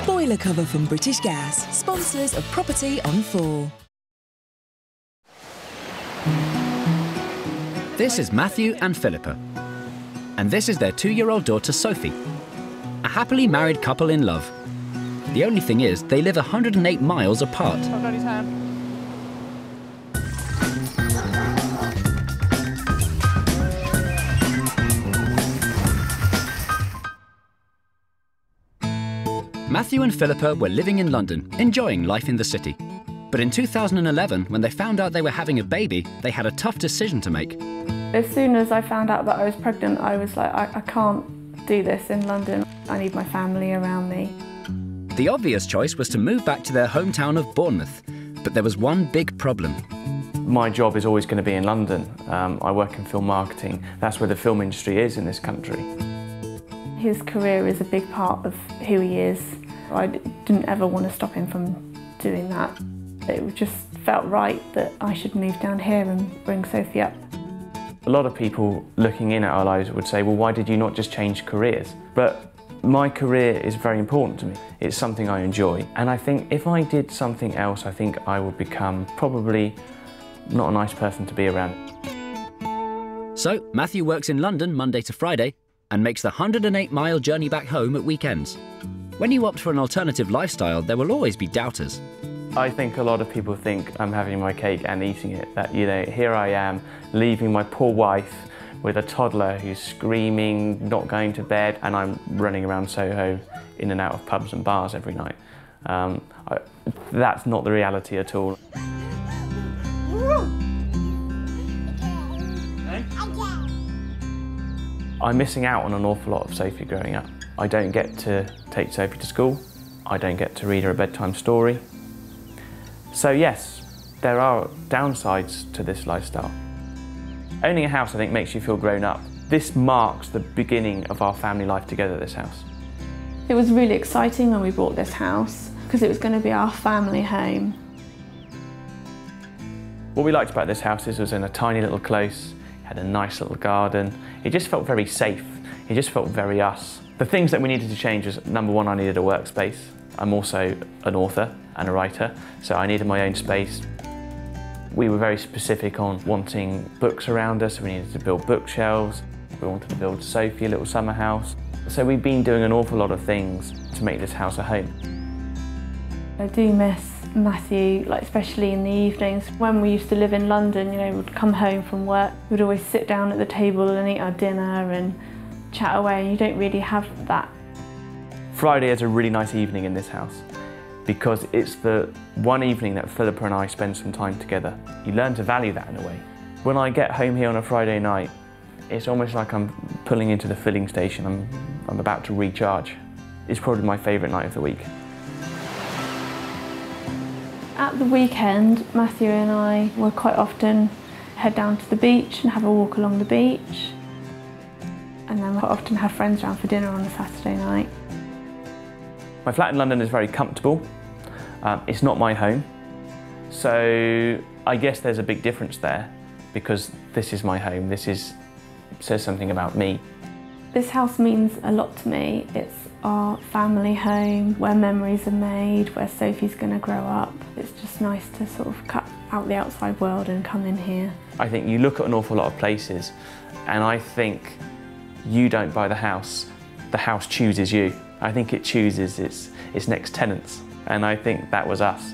Boiler cover from British Gas, sponsors of Property on 4. This is Matthew and Philippa. And this is their 2-year-old daughter, Sophie. A happily married couple in love. The only thing is, they live 108 miles apart. Matthew and Philippa were living in London, enjoying life in the city. But in 2011, when they found out they were having a baby, they had a tough decision to make. As soon as I found out that I was pregnant, I was like, I can't do this in London. I need my family around me. The obvious choice was to move back to their hometown of Bournemouth. But there was one big problem. My job is always going to be in London. I work in film marketing. That's where the film industry is in this country. His career is a big part of who he is. I didn't ever want to stop him from doing that. It just felt right that I should move down here and bring Sophie up. A lot of people looking in at our lives would say, well, why did you not just change careers? But my career is very important to me. It's something I enjoy. And I think if I did something else, I think I would become probably not a nice person to be around. So Matthew works in London Monday to Friday and makes the 108-mile journey back home at weekends. When you opt for an alternative lifestyle, there will always be doubters. I think a lot of people think I'm having my cake and eating it. That, you know, here I am, leaving my poor wife with a toddler who's screaming, not going to bed, and I'm running around Soho in and out of pubs and bars every night. That's not the reality at all. I'm missing out on an awful lot of Sophie growing up. I don't get to take Sophie to school. I don't get to read her a bedtime story. So yes, there are downsides to this lifestyle. Owning a house, I think, makes you feel grown up. This marks the beginning of our family life together at this house. It was really exciting when we bought this house because it was going to be our family home. What we liked about this house is it was in a tiny little close, had a nice little garden. It just felt very safe. It just felt very us. The things that we needed to change was, number one, I needed a workspace. I'm also an author and a writer, so I needed my own space. We were very specific on wanting books around us. We needed to build bookshelves. We wanted to build Sophie a little summer house. So we've been doing an awful lot of things to make this house a home. I do miss Matthew, like especially in the evenings. When we used to live in London, you know, we'd come home from work, we'd always sit down at the table and eat our dinner and chat away, and you don't really have that. Friday is a really nice evening in this house because it's the one evening that Philippa and I spend some time together. You learn to value that in a way. When I get home here on a Friday night, it's almost like I'm pulling into the filling station. I'm about to recharge. It's probably my favourite night of the week. At the weekend, Matthew and I will quite often head down to the beach and have a walk along the beach. And then we'll quite often have friends round for dinner on a Saturday night. My flat in London is very comfortable. It's not my home. So I guess there's a big difference there because this is my home. Says something about me. This house means a lot to me. It's our family home, where memories are made, where Sophie's going to grow up. It's just nice to sort of cut out the outside world and come in here. I think you look at an awful lot of places and I think you don't buy the house chooses you. I think it chooses its next tenants, and I think that was us.